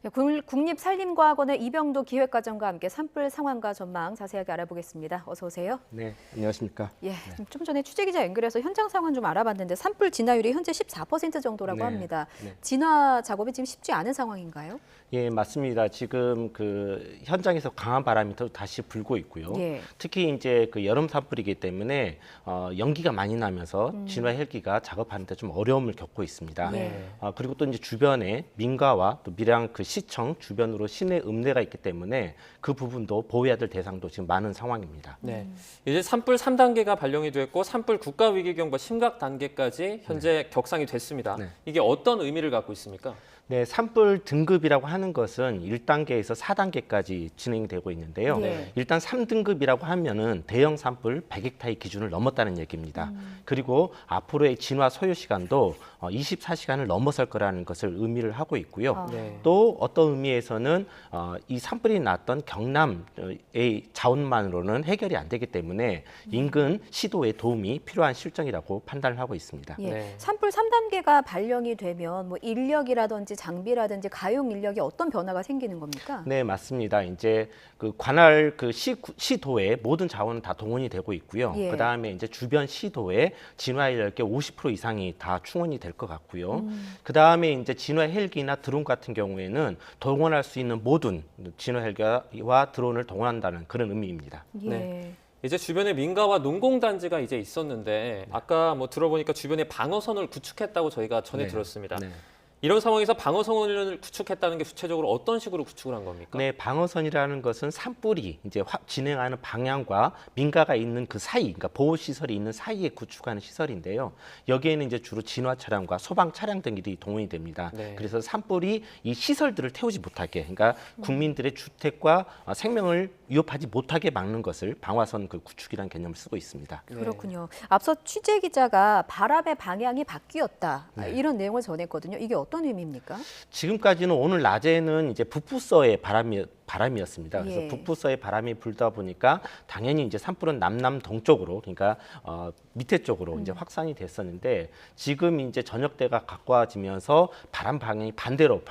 네, 국립산림과학원의 이병도 기획과장과 함께 산불 상황과 전망 자세하게 알아보겠습니다. 어서 오세요. 네, 안녕하십니까. 예, 좀 전에 취재기자 연결해서 현장 상황 좀 알아봤는데 산불 진화율이 현재 14% 정도라고 네, 합니다. 네. 진화 작업이 지금 쉽지 않은 상황인가요? 예, 맞습니다. 지금 그 현장에서 강한 바람이 또 다시 불고 있고요. 예. 특히 이제 그 여름 산불이기 때문에 연기가 많이 나면서 진화 헬기가 작업하는데 좀 어려움을 겪고 있습니다. 네. 그리고 또 이제 주변에 민가와 또 밀양 그 시청 주변으로 시내 읍내가 있기 때문에 그 부분도 보호해야 될 대상도 지금 많은 상황입니다. 네. 이제 산불 3단계가 발령이 됐고 산불 국가위기경보 심각 단계까지 현재 격상이 됐습니다. 네. 이게 어떤 의미를 갖고 있습니까? 네, 산불 등급이라고 하는 것은 1단계에서 4단계까지 진행이 되고 있는데요. 네. 일단 3등급이라고 하면은 대형 산불 100헥타르 기준을 넘었다는 얘기입니다. 그리고 앞으로의 진화 소요 시간도 24시간을 넘어설 거라는 것을 의미를 하고 있고요. 네. 또 어떤 의미에서는 이 산불이 났던 경남의 자원만으로는 해결이 안 되기 때문에 인근 시도에 도움이 필요한 실정이라고 판단을 하고 있습니다. 예. 네. 산불 3단계가 발령이 되면 뭐 인력이라든지 장비라든지 가용 인력이 어떤 변화가 생기는 겁니까? 네, 맞습니다. 이제 그 관할 그 시도에 모든 자원은 다 동원이 되고 있고요. 예. 그 다음에 이제 주변 시도에 진화 인력의 50% 이상이 다 충원이 될 것 같고요. 그 다음에 이제 진화 헬기나 드론 같은 경우에는 동원할 수 있는 모든 진화 헬기와 드론을 동원한다는 그런 의미입니다. 예. 네. 이제 주변에 민가와 농공단지가 이제 있었는데 아까 뭐 들어보니까 주변에 방어선을 구축했다고 저희가 전에 네. 들었습니다. 네. 이런 상황에서 방어선을 구축했다는 게 구체적으로 어떤 식으로 구축을 한 겁니까? 네, 방어선이라는 것은 산불이 이제 진행하는 방향과 민가가 있는 그 사이, 그러니까 보호 시설이 있는 사이에 구축하는 시설인데요. 여기에는 이제 주로 진화 차량과 소방 차량 등들이 동원이 됩니다. 네. 그래서 산불이 이 시설들을 태우지 못하게, 그러니까 국민들의 주택과 생명을 위협하지 못하게 막는 것을 방화선 그 구축이라는 개념을 쓰고 있습니다. 네. 그렇군요. 앞서 취재 기자가 바람의 방향이 바뀌었다 네. 이런 내용을 전했거든요. 이게 어떤 의미입니까? 지금까지는 오늘 낮에는 이제 북부서의 바람이었습니다. 그래서 예. 북부서의 바람이 불다 보니까 당연히 이제 산불은 남남 동쪽으로, 그러니까 밑에 쪽으로 이제 확산이 됐었는데 지금 이제 저녁 때가 가까워지면서 바람 방향이 반대로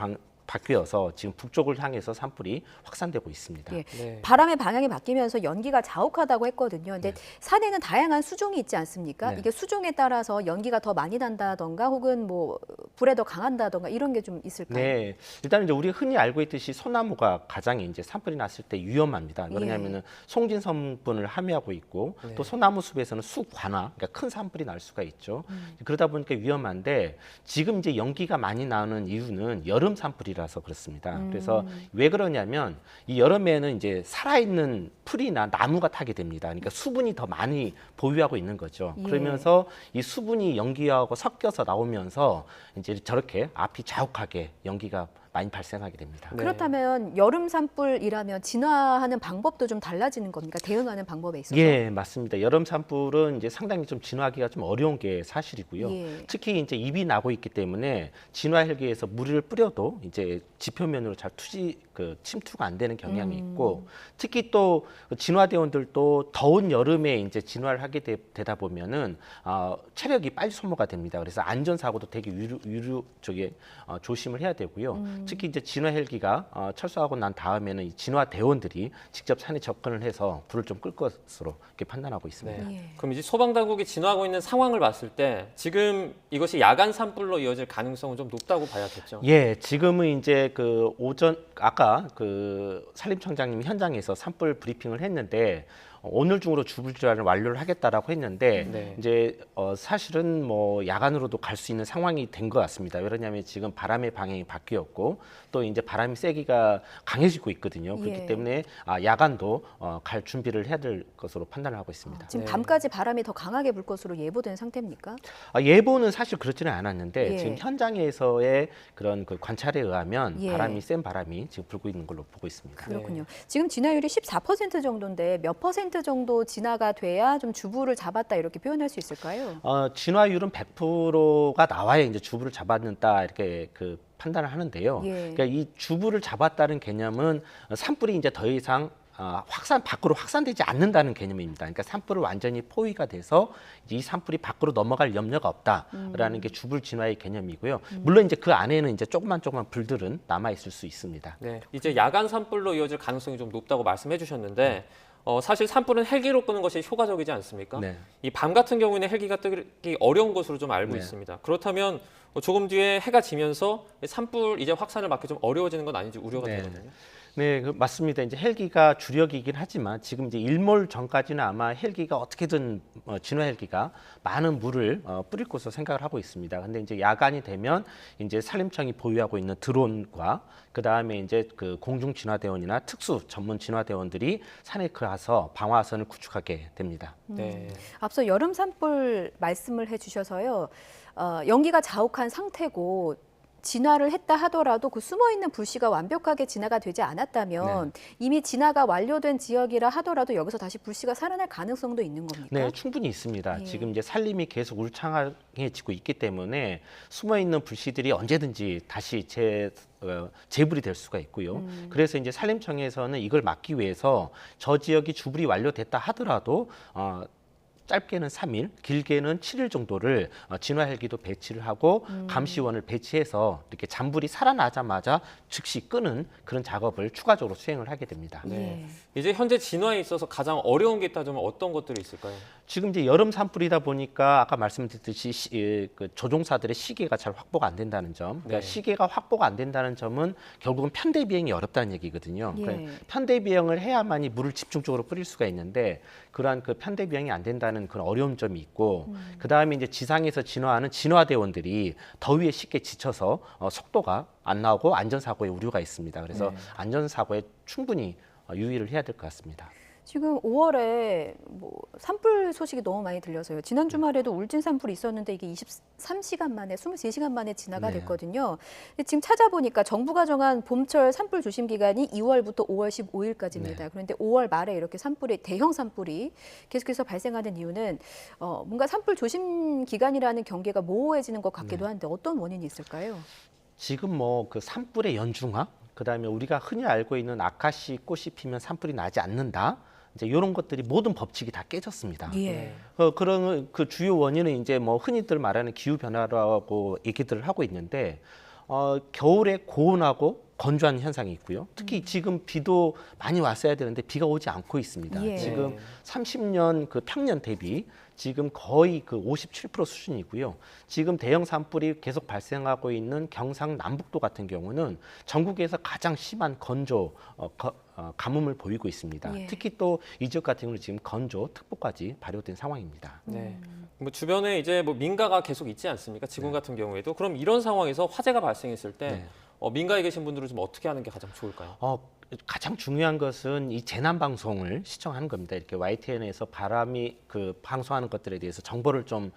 바뀌어서 지금 북쪽을 향해서 산불이 확산되고 있습니다. 예. 네. 바람의 방향이 바뀌면서 연기가 자욱하다고 했거든요. 근데 산에는 다양한 수종이 있지 않습니까? 네. 이게 수종에 따라서 연기가 더 많이 난다던가 혹은 뭐 불에 더 강한다던가 이런 게 좀 있을까요? 네, 일단 이제 우리 흔히 알고 있듯이 소나무가 가장 이제 산불이 났을 때 위험합니다. 왜냐하면은 송진 성분을 함유하고 있고 네. 또 소나무 숲에서는 수관화, 그러니까 큰 산불이 날 수가 있죠. 그러다 보니까 위험한데 지금 이제 연기가 많이 나는 이유는 여름 산불이라서 그렇습니다. 그래서 왜 그러냐면 이 여름에는 이제 살아있는 풀이나 나무가 타게 됩니다. 그러니까 수분이 더 많이 보유하고 있는 거죠. 예. 그러면서 이 수분이 연기하고 섞여서 나오면서 이제 저렇게 앞이 자욱하게 연기가 많이 발생하게 됩니다. 네. 그렇다면 여름 산불이라면 진화하는 방법도 좀 달라지는 겁니까? 대응하는 방법에 있어서? 예, 맞습니다. 여름 산불은 이제 상당히 좀 진화하기가 좀 어려운 게 사실이고요. 예. 특히 이제 잎이 나고 있기 때문에 진화 헬기에서 물을 뿌려도 이제 지표면으로 잘 침투가 안 되는 경향이 있고 특히 또 진화대원들도 더운 여름에 이제 진화를 하게 되다 보면은 체력이 빨리 소모가 됩니다. 그래서 안전사고도 되게 조심을 해야 되고요. 특히 이제 진화 헬기가 철수하고 난 다음에는 이 진화 대원들이 직접 산에 접근을 해서 불을 좀 끌 것으로 이렇게 판단하고 있습니다. 네. 예. 그럼 이제 소방당국이 진화하고 있는 상황을 봤을 때 지금 이것이 야간 산불로 이어질 가능성은 좀 높다고 봐야겠죠. 예, 지금은 이제 그 아까 그 산림청장님이 현장에서 산불 브리핑을 했는데 오늘 중으로 주불진화를 완료를 하겠다라고 했는데 네. 이제 사실은 뭐 야간으로도 갈 수 있는 상황이 된 것 같습니다. 왜냐하면 지금 바람의 방향이 바뀌었고 또 이제 바람이 세기가 강해지고 있거든요. 그렇기 예. 때문에 야간도 갈 준비를 해야 될 것으로 판단을 하고 있습니다. 지금 네. 밤까지 바람이 더 강하게 불 것으로 예보된 상태입니까? 예보는 사실 그렇지는 않았는데 예. 지금 현장에서의 그런 그 관찰에 의하면 예. 센 바람이 지금 불고 있는 걸로 보고 있습니다. 그렇군요. 지금 진화율이 14% 정도인데 몇 퍼센트 정도 진화가 돼야 좀 주부를 잡았다 이렇게 표현할 수 있을까요? 진화율은 100%가 나와야 이제 주부를 잡았다 이렇게 판단을 하는데요. 예. 그러니까 이 주부를 잡았다는 개념은 산불이 이제 더 이상 확산 밖으로 확산되지 않는다는 개념입니다. 그러니까 산불을 완전히 포위가 돼서 이 산불이 밖으로 넘어갈 염려가 없다라는 게 주불 진화의 개념이고요. 물론 이제 그 안에는 이제 조그만 불들은 남아 있을 수 있습니다. 네, 이제 야간 산불로 이어질 가능성이 좀 높다고 말씀해 주셨는데 사실 산불은 헬기로 끄는 것이 효과적이지 않습니까? 네. 이 밤 같은 경우에는 헬기가 뜨기 어려운 것으로 좀 알고 네. 있습니다. 그렇다면 조금 뒤에 해가 지면서 산불 이제 확산을 막기 좀 어려워지는 건 아닌지 우려가 네. 되거든요. 네, 맞습니다. 이제 헬기가 주력이긴 하지만 지금 이제 일몰 전까지는 아마 헬기가 어떻게든 진화 헬기가 많은 물을 뿌릴 것으로 생각을 하고 있습니다. 근데 이제 야간이 되면 이제 산림청이 보유하고 있는 드론과 그 다음에 이제 그 공중 진화대원이나 특수 전문 진화대원들이 산에 가서 방화선을 구축하게 됩니다. 네. 앞서 여름 산불 말씀을 해주셔서요. 연기가 자욱한 상태고 진화를 했다 하더라도 그 숨어있는 불씨가 완벽하게 진화가 되지 않았다면 이미 진화가 완료된 지역이라 하더라도 여기서 다시 불씨가 살아날 가능성도 있는 겁니까? 네, 충분히 있습니다. 예. 지금 이제 산림이 계속 울창해지고 있기 때문에 숨어있는 불씨들이 언제든지 다시 재불이 될 수가 있고요. 그래서 이제 산림청에서는 이걸 막기 위해서 저 지역이 주불이 완료됐다 하더라도 짧게는 3일, 길게는 7일 정도를 진화 헬기도 배치를 하고 감시원을 배치해서 이렇게 잔불이 살아나자마자 즉시 끄는 그런 작업을 추가적으로 수행을 하게 됩니다. 네. 이제 현재 진화에 있어서 가장 어려운 게 있다면 어떤 것들이 있을까요? 지금 이제 여름 산불이다 보니까 아까 말씀드렸듯이 그 조종사들의 시계가 잘 확보가 안 된다는 점, 그러니까 네. 시계가 확보가 안 된다는 점은 결국은 편대 비행이 어렵다는 얘기거든요. 예. 그러니까 편대 비행을 해야만이 물을 집중적으로 뿌릴 수가 있는데 그러한 그 편대 비행이 안 된다는 그런 어려운 점이 있고, 그 다음에 이제 지상에서 진화하는 진화대원들이 더위에 쉽게 지쳐서 속도가 안 나오고 안전사고의 우려가 있습니다. 그래서 네. 안전사고에 충분히 유의를 해야 될 것 같습니다. 지금 5월에 뭐 산불 소식이 너무 많이 들려서요. 지난 주말에도 울진 산불이 있었는데 이게 23시간 만에 23시간 만에 진화가 네. 됐거든요. 근데 지금 찾아보니까 정부가 정한 봄철 산불 조심 기간이 2월부터 5월 15일까지입니다. 네. 그런데 5월 말에 이렇게 대형 산불이 계속해서 발생하는 이유는 뭔가 산불 조심 기간이라는 경계가 모호해지는 것 같기도 한데 어떤 원인이 있을까요? 지금 뭐 그 산불의 연중화, 그다음에 우리가 흔히 알고 있는 아카시 꽃이 피면 산불이 나지 않는다. 이제 이런 것들이 모든 법칙이 다 깨졌습니다. 예. 그런 그 주요 원인은 이제 뭐 흔히들 말하는 기후 변화라고 얘기들을 하고 있는데 겨울에 고온하고 건조한 현상이 있고요. 특히 지금 비도 많이 왔어야 되는데 비가 오지 않고 있습니다. 예. 지금 30년 그 평년 대비 지금 거의 그 57% 수준이고요. 지금 대형 산불이 계속 발생하고 있는 경상 남북도 같은 경우는 전국에서 가장 심한 건조 가뭄을 보이고 있습니다. 예. 특히 또 이 지역 같은 경우는 지금 건조 특보까지 발효된 상황입니다. 네. 뭐 주변에 이제 뭐 민가가 계속 있지 않습니까? 지금 같은 경우에도 그럼 이런 상황에서 화재가 발생했을 때 민가에 계신 분들은 좀 어떻게 하는 게 가장 좋을까요? 가장 중요한 것은 이 재난 방송을 시청하는 겁니다. 이렇게 YTN에서 바람이 그 방송하는 것들에 대해서 정보를 좀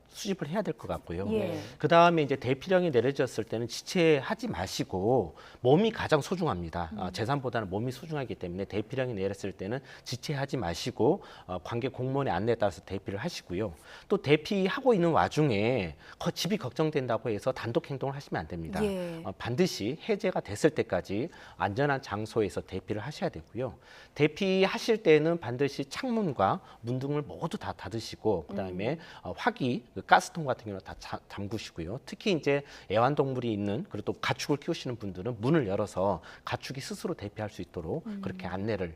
수집을 해야 될 것 같고요. 예. 그 다음에 이제 대피령이 내려졌을 때는 지체하지 마시고 몸이 가장 소중합니다. 재산보다는 몸이 소중하기 때문에 대피령이 내렸을 때는 지체하지 마시고 관계 공무원의 안내에 따라서 대피를 하시고요. 또 대피하고 있는 와중에 집이 걱정된다고 해서 단독 행동을 하시면 안 됩니다. 예. 반드시 해제가 됐을 때까지 안전한 장소에서 대피를 하셔야 되고요. 대피하실 때는 반드시 창문과 문 등을 모두 다 닫으시고 그다음에 화기 가스통 같은 경우는 다 잠그시고요. 특히 이제 애완동물이 있는 그리고 또 가축을 키우시는 분들은 문을 열어서 가축이 스스로 대피할 수 있도록 그렇게 안내를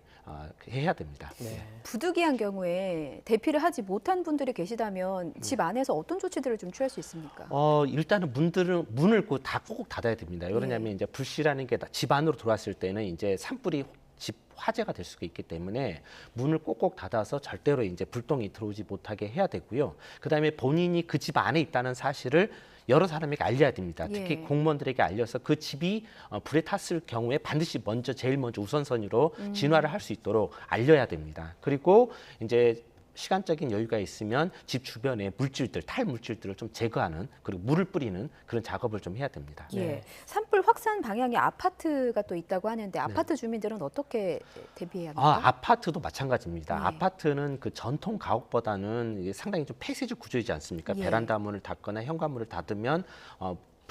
해야 됩니다. 네. 부득이한 경우에 대피를 하지 못한 분들이 계시다면 집 안에서 어떤 조치들을 좀 취할 수 있습니까? 일단은 문을 다 꼭 닫아야 됩니다. 왜냐하면 이제 불씨라는 게 집 안으로 들어왔을 때는 이제 산불이 집 화재가 될 수가 있기 때문에 문을 꼭꼭 닫아서 절대로 이제 불똥이 들어오지 못하게 해야 되고요. 그다음에 본인이 그 집 안에 있다는 사실을 여러 사람에게 알려야 됩니다. 특히 예. 공무원들에게 알려서 그 집이 불에 탔을 경우에 반드시 제일 먼저 우선순위로 진화를 할 수 있도록 알려야 됩니다. 그리고 이제 시간적인 여유가 있으면 집 주변의 물질들, 탈물질들을 좀 제거하는 그리고 물을 뿌리는 그런 작업을 좀 해야 됩니다. 예. 산불 확산 방향에 아파트가 또 있다고 하는데 아파트 주민들은 어떻게 대비해야 합니까? 아파트도 마찬가지입니다. 네. 아파트는 그 전통 가옥보다는 이게 상당히 좀 폐쇄적 구조이지 않습니까? 예. 베란다 문을 닫거나 현관문을 닫으면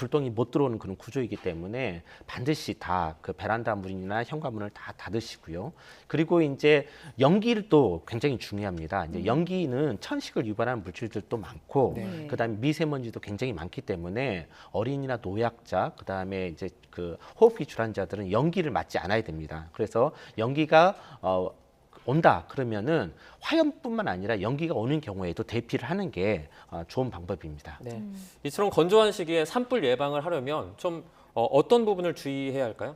불똥이 못 들어오는 그런 구조이기 때문에 반드시 다 그 베란다 문이나 현관문을 다 닫으시고요. 그리고 이제 연기를 또 굉장히 중요합니다. 이제 연기는 천식을 유발하는 물질들도 많고 네. 그다음에 미세먼지도 굉장히 많기 때문에 어린이나 노약자 그다음에 이제 그 호흡기 질환자들은 연기를 맞지 않아야 됩니다. 그래서 연기가 온다 그러면은 화염뿐만 아니라 연기가 오는 경우에도 대피를 하는 게 좋은 방법입니다. 네. 이처럼 건조한 시기에 산불 예방을 하려면 좀 어떤 부분을 주의해야 할까요?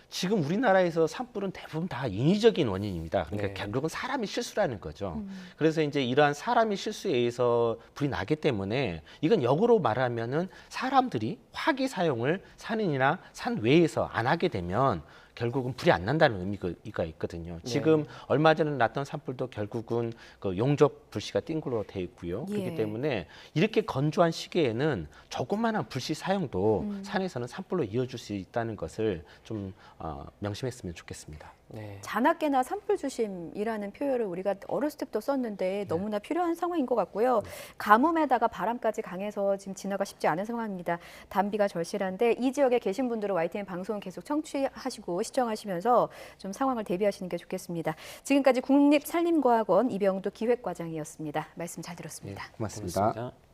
지금 우리나라에서 산불은 대부분 다 인위적인 원인입니다. 그러니까 네. 결국은 사람이 실수라는 거죠. 그래서 이제 이러한 사람이 실수에 의해서 불이 나기 때문에 이건 역으로 말하면은 사람들이 화기 사용을 산이나 산 외에서 안 하게 되면 결국은 불이 안 난다는 의미가 있거든요. 지금 얼마 전에 났던 산불도 결국은 그 용접 불씨가 띈 걸로 돼 있고요. 예. 그렇기 때문에 이렇게 건조한 시기에는 조그마한 불씨 사용도 산에서는 산불로 이어질 수 있다는 것을 좀 명심했으면 좋겠습니다. 네. 잔악계나 산불 조심이라는 표현을 우리가 어렸을 때부터 썼는데 너무나 필요한 상황인 것 같고요. 가뭄에다가 바람까지 강해서 지금 진화가 쉽지 않은 상황입니다. 단비가 절실한데 이 지역에 계신 분들은 YTN 방송 계속 청취하시고 시청하시면서 좀 상황을 대비하시는 게 좋겠습니다. 지금까지 국립산림과학원 이병도 기획과장이었습니다. 말씀 잘 들었습니다. 고맙습니다. 고맙습니다.